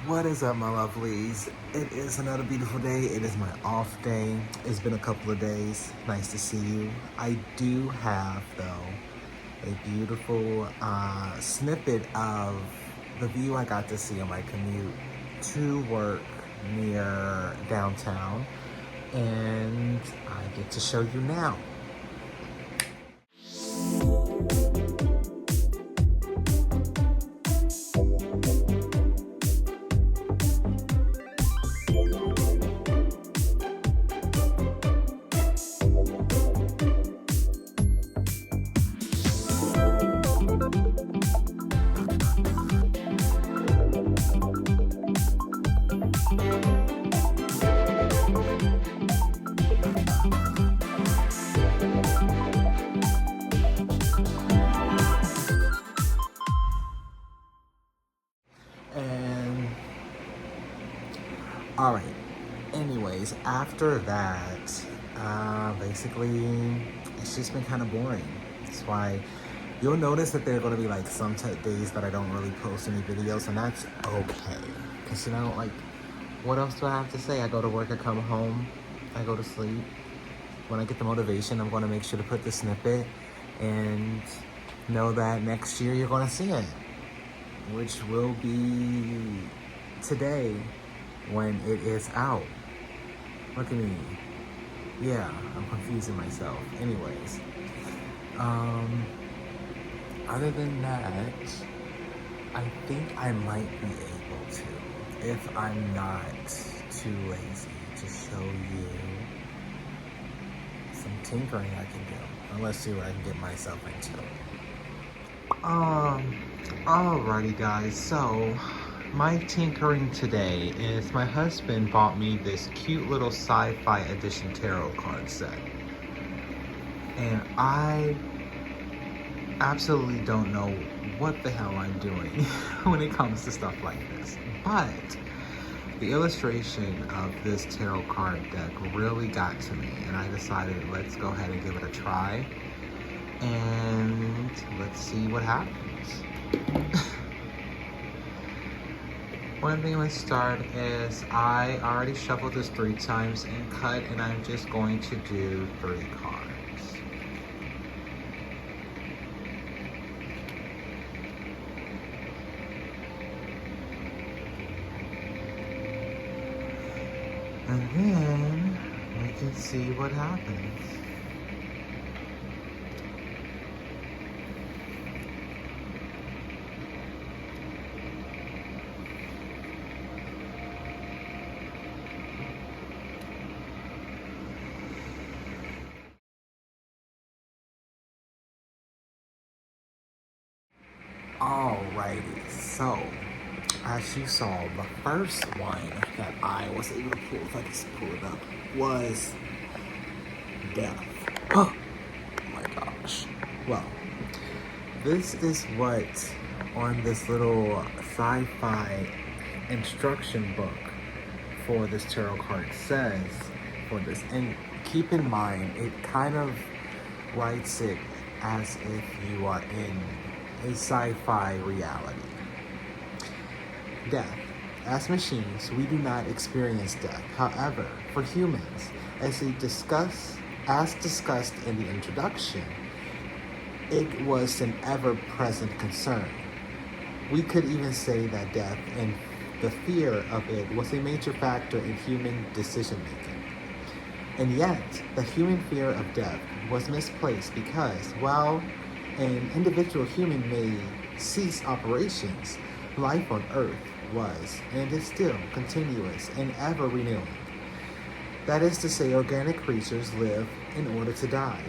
What is up, my lovelies? It is another beautiful day. It is my off day. It's been a couple of days. Nice to see you. I do have, though, a beautiful snippet of the view I got to see on my commute to work near downtown, and I get to show you now. And all right. Anyways, after that, basically, it's just been kind of boring. That's why you'll notice that there are going to be like some days that I don't really post any videos, and that's okay. Cause like, what else do I have to say? I go to work, I come home, I go to sleep. When I get the motivation, I'm going to make sure to put the snippet and know that next year you're going to see it, which will be today when it is out. Look at me. Yeah, I'm confusing myself. Anyways, other than that, I think I might be able to, if I'm not too lazy, to show you some tinkering I can do. Let's see what I can get myself into. Alrighty guys, so my tinkering today is my husband bought me this cute little sci-fi edition tarot card set. And I absolutely don't know what the hell I'm doing when it comes to stuff like this. But the illustration of this tarot card deck really got to me, and I decided let's go ahead and give it a try. And let's see what happens. One thing let's start is I already shuffled this 3 times and cut, and I'm just going to do 3 cards. And then we can see what happens. Alrighty, so as you saw, the first one that I was able to pull, if I can pull it up, was death. Oh my gosh. Well, this is what on this little sci-fi instruction book for this tarot card says for this. And keep in mind, it kind of writes it as if you are in a sci-fi reality. Death. As machines, we do not experience death. However, for humans, as discussed in the introduction, it was an ever-present concern. We could even say that death and the fear of it was a major factor in human decision-making. And yet, the human fear of death was misplaced because, while an individual human may cease operations, life on Earth was and is still continuous and ever renewing. That is to say, organic creatures live in order to die.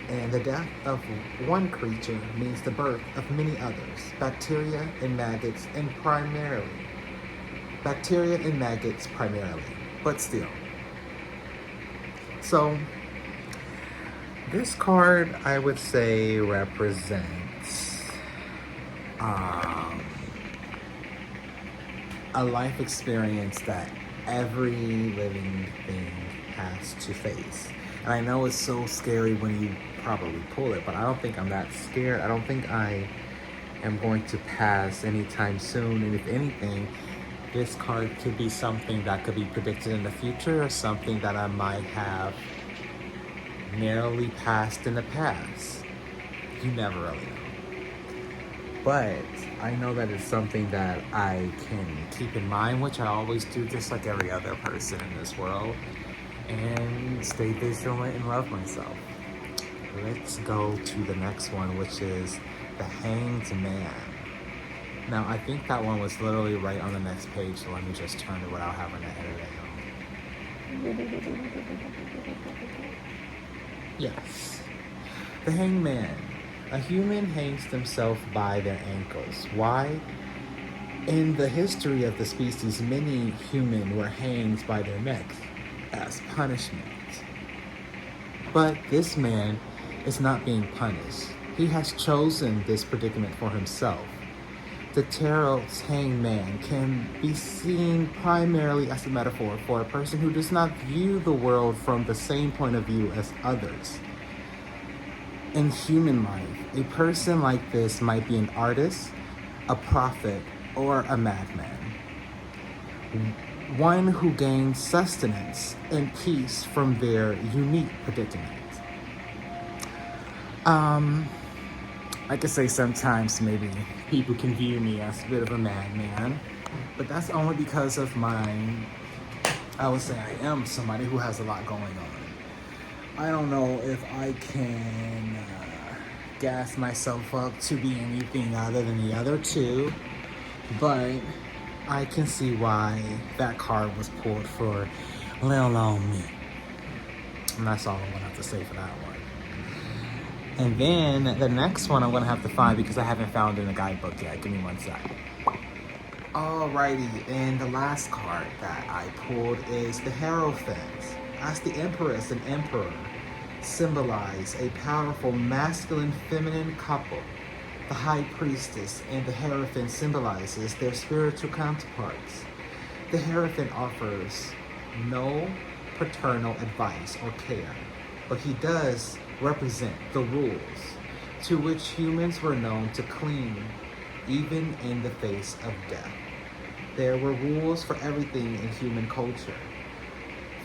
And the death of one creature means the birth of many others, bacteria and maggots primarily, but still. So, this card, I would say, represents a life experience that every living thing has to face. And I know it's so scary when you probably pull it, but I don't think I'm that scared. I don't think I am going to pass anytime soon. And if anything, this card could be something that could be predicted in the future or something that I might have narrowly passed in the past. You never really know. But I know that it's something that I can keep in mind, which I always do, just like every other person in this world, and stay vigilant and love myself. Let's go to the next one, which is the Hanged Man. Now, I think that one was literally right on the next page, so let me just turn it without having to edit it. Yes. The Hanged Man. A human hangs themselves by their ankles. Why? In the history of the species, many humans were hanged by their necks as punishment. But this man is not being punished. He has chosen this predicament for himself. The tarot's hanged man can be seen primarily as a metaphor for a person who does not view the world from the same point of view as others. In human life, a person like this might be an artist, a prophet, or a madman. One who gains sustenance and peace from their unique predicament. I could say sometimes maybe people can view me as a bit of a madman, but that's only because of I would say I am somebody who has a lot going on. I don't know if I can gas myself up to be anything other than the other two, but I can see why that card was pulled for little old me. And that's all I'm gonna have to say for that one. And then the next one I'm gonna have to find because I haven't found it in the guidebook yet. Give me one sec. Alrighty, and the last card that I pulled is the Hierophant. As the Empress and Emperor symbolize a powerful masculine-feminine couple, the High Priestess and the Hierophant symbolizes their spiritual counterparts. The Hierophant offers no paternal advice or care, but he does represent the rules to which humans were known to cling even in the face of death. There were rules for everything in human culture,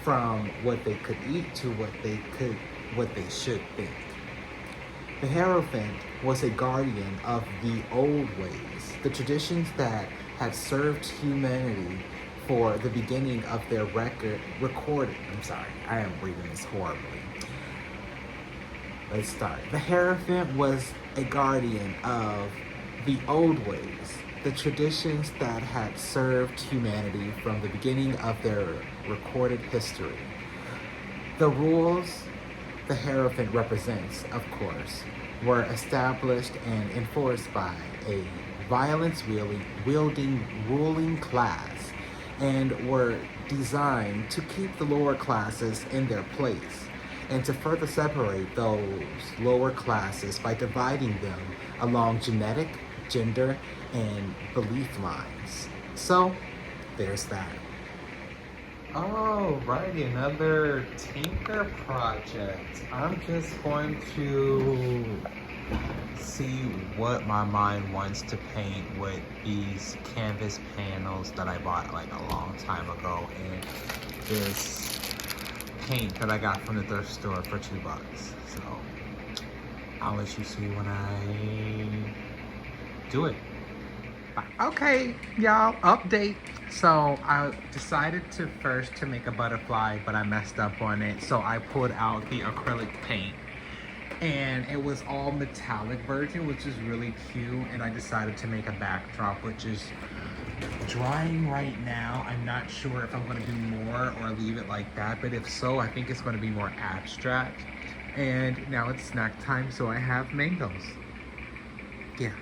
from what they could eat to what they should think. The Hierophant was a guardian of the old ways, the traditions that had served humanity for the beginning of their recorded. I'm sorry, I am reading this horribly. Let's start. The Hierophant was a guardian of the old ways, the traditions that had served humanity from the beginning of their recorded history. The rules the Hierophant represents, of course, were established and enforced by a violence-wielding ruling class and were designed to keep the lower classes in their place and to further separate those lower classes by dividing them along genetic, gender, and belief lines. So, there's that. Alrighty, another Tinker project. I'm just going to see what my mind wants to paint with these canvas panels that I bought like a long time ago, and this paint that I got from the thrift store for $2. So I'll let you see when I do it. Bye. Okay, y'all, update. So I decided to make a butterfly, but I messed up on it. So I pulled out the acrylic paint, and it was all metallic version, which is really cute. And I decided to make a backdrop, which is drying right now. I'm not sure if I'm going to do more or leave it like that, but if so, I think it's going to be more abstract. And now it's snack time, so I have mangoes. Yeah,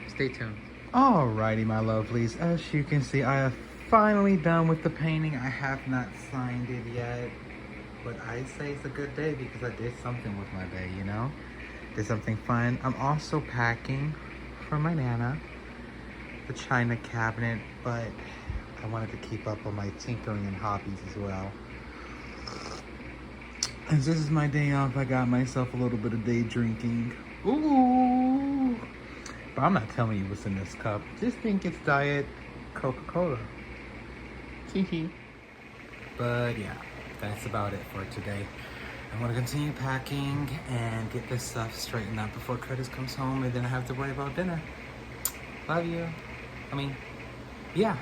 stay tuned. Alrighty, my lovelies, as you can see, I have finally done with the painting. I have not signed it yet, but I say it's a good day because I did something with my day, you know? Did something fun. I'm also packing for my Nana the china cabinet, but I wanted to keep up on my tinkering and hobbies as well. As this is my day off, I got myself a little bit of day drinking. Ooh! But I'm not telling you what's in this cup. Just think it's Diet Coca-Cola. But yeah, that's about it for today. I'm gonna continue packing and get this stuff straightened out before Curtis comes home, and then I have to worry about dinner. Love you. I mean, yeah.